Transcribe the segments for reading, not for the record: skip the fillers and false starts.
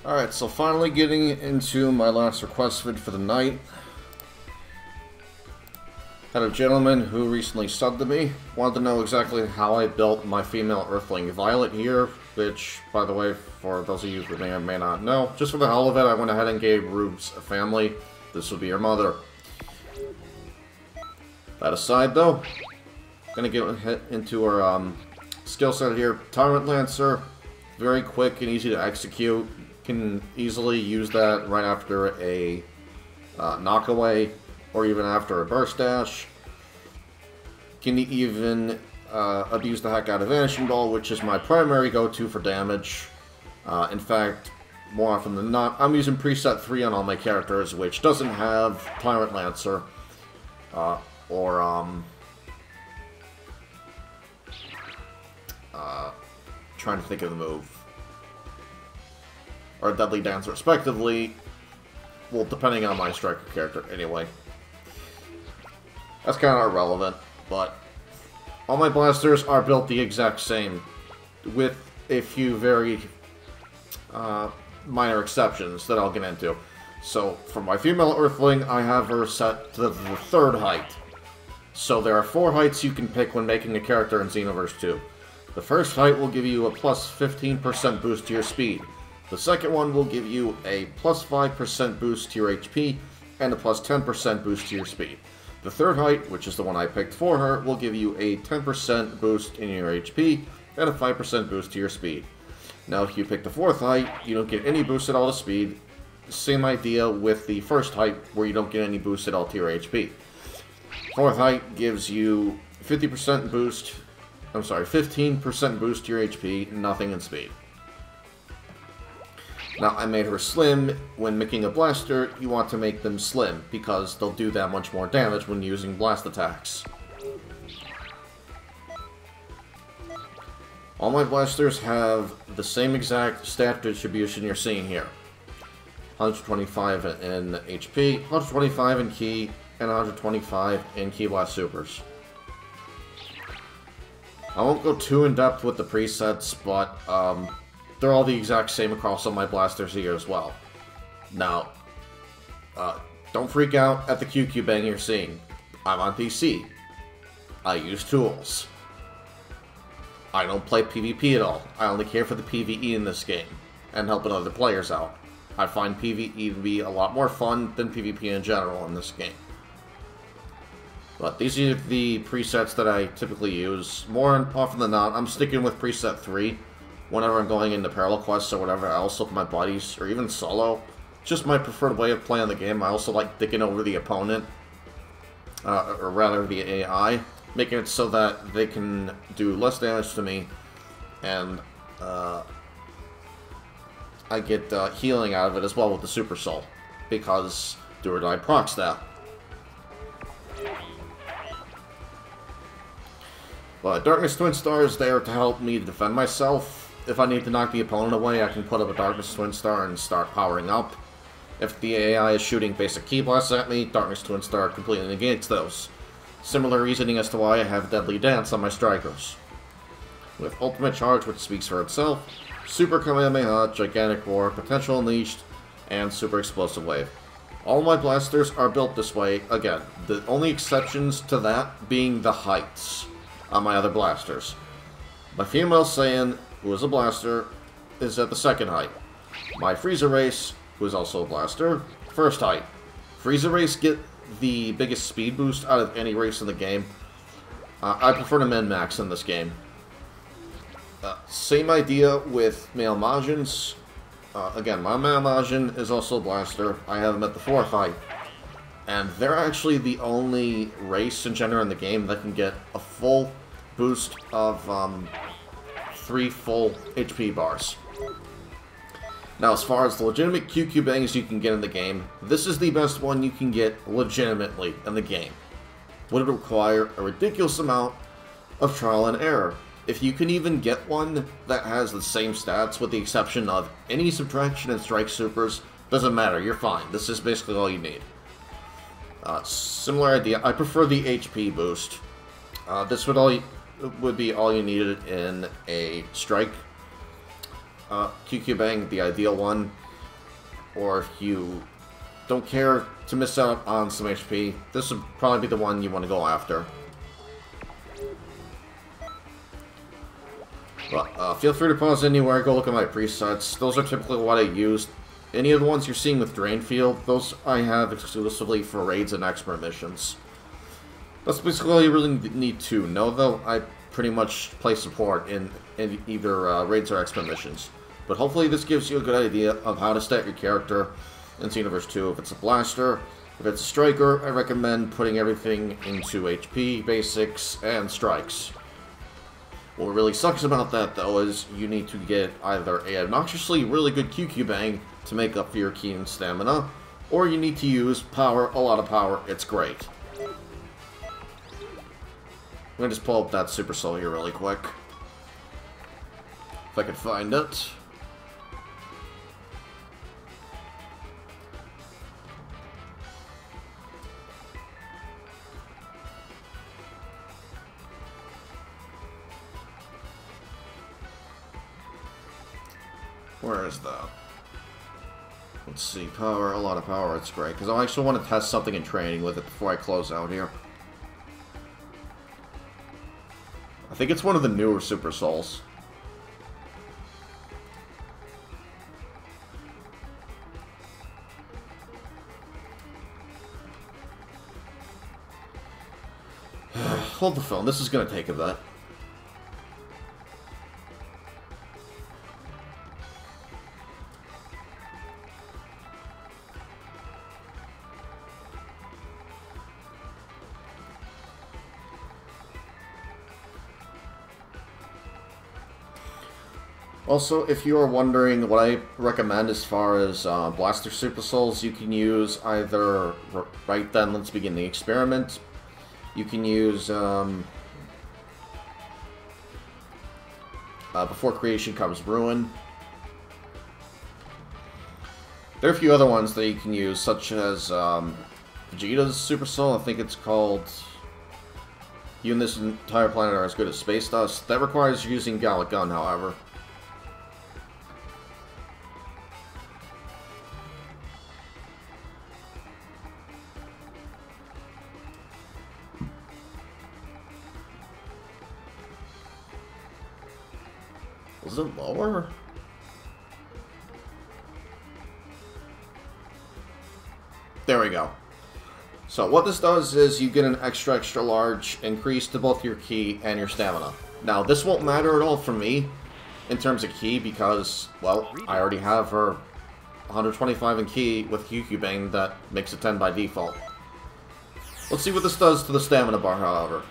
Alright, so finally getting into my last request vid for the night. Had a gentleman who recently subbed to me, wanted to know exactly how I built my female Earthling Violet here, which, by the way, for those of you who may or may not know, just for the hell of it, I went ahead and gave Rube's family. This would be her mother. That aside, though, gonna get into her skill set here. Tyrant Lancer, very quick and easy to execute. Can easily use that right after a knockaway, or even after a burst dash. Can even abuse the heck out of Vanishing Ball, which is my primary go-to for damage. In fact, more often than not, I'm using preset 3 on all my characters, which doesn't have Tyrant Lancer, trying to think of the move. Or Deadly Dance, respectively. Well, depending on my striker character, anyway. That's kind of irrelevant, but all my blasters are built the exact same, with a few very minor exceptions that I'll get into. So, for my female Earthling, I have her set to the 3rd height. So there are 4 heights you can pick when making a character in Xenoverse 2. The first height will give you a plus 15% boost to your speed. The second one will give you a plus 5% boost to your HP, and a plus 10% boost to your speed. The third height, which is the one I picked for her, will give you a 10% boost in your HP, and a 5% boost to your speed. Now if you pick the 4th height, you don't get any boost at all to speed. Same idea with the first height, where you don't get any boost at all to your HP. 4th height gives you 15% boost to your HP, nothing in speed. Now, I made her slim. When making a blaster, you want to make them slim, because they'll do that much more damage when using blast attacks. All my blasters have the same exact stat distribution you're seeing here. 125 in HP, 125 in Ki, and 125 in Ki Blast Supers. I won't go too in-depth with the presets, but they're all the exact same across all my blasters here as well. Now, don't freak out at the QQ bang you're seeing. I'm on PC. I use tools. I don't play PvP at all. I only care for the PvE in this game, and helping other players out. I find PvE to be a lot more fun than PvP in general in this game. But these are the presets that I typically use. More often than not, I'm sticking with preset 3. Whenever I'm going into parallel quests or whatever else with my buddies, or even solo. Just my preferred way of playing the game. I also like dicking over the opponent, or rather the AI, making it so that they can do less damage to me, and I get healing out of it as well with the Super Soul, because do or die procs that. But Darkness Twin Star is there to help me defend myself. If I need to knock the opponent away, I can put up a Darkness Twin Star and start powering up. If the AI is shooting basic Ki Blasts at me, Darkness Twin Star completely negates those. Similar reasoning as to why I have Deadly Dance on my strikers. With Ultimate Charge, which speaks for itself, Super Kamehameha, Gigantic Roar, Potential Unleashed, and Super Explosive Wave. All my blasters are built this way, again, the only exceptions to that being the heights on my other blasters. My female Saiyan, who is a blaster, is at the 2nd height. My Frieza race, who is also a blaster, 1st height. Frieza race get the biggest speed boost out of any race in the game. I prefer to min-max in this game. Same idea with male Majins. Again, my male Majin is also a blaster. I have him at the 4th height. And they're actually the only race and gender in the game that can get a full boost of 3 full HP bars. Now, as far as the legitimate QQ bangs you can get in the game, this is the best one you can get legitimately in the game. Would require a ridiculous amount of trial and error. If you can even get one that has the same stats, with the exception of any subtraction and strike supers, doesn't matter, you're fine. This is basically all you need. Similar idea, I prefer the HP boost. This would be all you needed in a strike QQ Bang, the ideal one. or if you don't care to miss out on some HP, this would probably be the one you want to go after. But feel free to pause anywhere, go look at my presets. Those are typically what I use. Any of the ones you're seeing with Drainfield, those I have exclusively for raids and expert missions. That's basically all you really need to know, though. I pretty much play support in either raids or expert missions. But hopefully this gives you a good idea of how to stat your character in Xenoverse 2. If it's a blaster, if it's a striker, I recommend putting everything into HP, basics, and strikes. What really sucks about that, though, is you need to get either an obnoxiously really good QQ bang to make up for your ki and stamina, or you need to use power, a lot of power. It's great. I'm gonna just pull up that Super Soul here really quick. If I could find it. Where is that? Let's see, power, a lot of power, it's great. Because I actually want to test something in training with it before I close out here. I think it's one of the newer Super Souls. Hold the phone, this is going to take a bit. Also, if you are wondering what I recommend as far as Blaster Super Souls, you can use either Right Then, Let's Begin the Experiment. You can use Before Creation Comes Ruin. There are a few other ones that you can use, such as Vegeta's Super Soul. I think it's called You and This Entire Planet Are As Good as Space Dust. That requires using Gallic Gun, however. Was it lower? There we go. So what this does is you get an extra large increase to both your ki and your stamina. Now this won't matter at all for me in terms of ki because, well, I already have her 125 in ki with QQ Bang that makes it 10 by default. Let's see what this does to the stamina bar, however.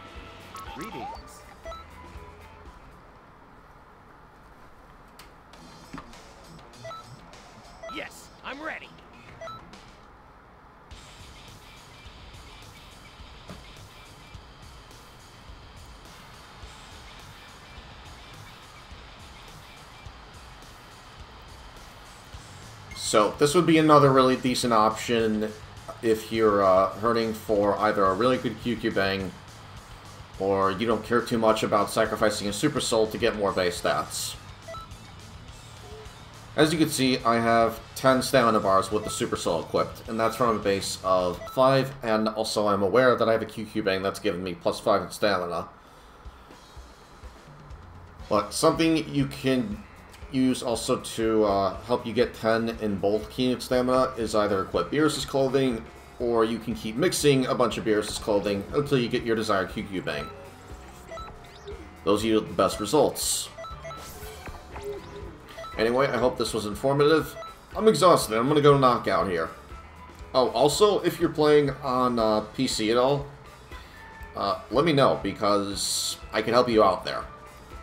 Yes, I'm ready. So this would be another really decent option if you're hurting for either a really good QQ Bang or you don't care too much about sacrificing a Super Soul to get more base stats. As you can see, I have 10 stamina bars with the Super Soul equipped, and that's from a base of 5, and also I'm aware that I have a QQ Bang that's giving me plus 5 in stamina. But something you can use also to help you get 10 in both ki and stamina is either equip Beerus' clothing, or you can keep mixing a bunch of Beerus' clothing until you get your desired QQ Bang. Those yield the best results. Anyway, I hope this was informative. I'm exhausted. I'm gonna go knock out here. Oh, also, if you're playing on PC at all, let me know, because I can help you out there.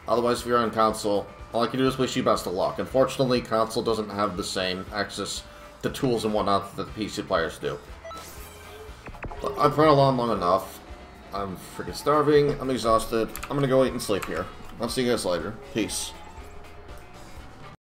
Otherwise, if you're on console, all I can do is wish you best of luck. Unfortunately, console doesn't have the same access to tools and whatnot that the PC players do. But I've run along long enough. I'm freaking starving. I'm exhausted. I'm gonna go eat and sleep here. I'll see you guys later. Peace.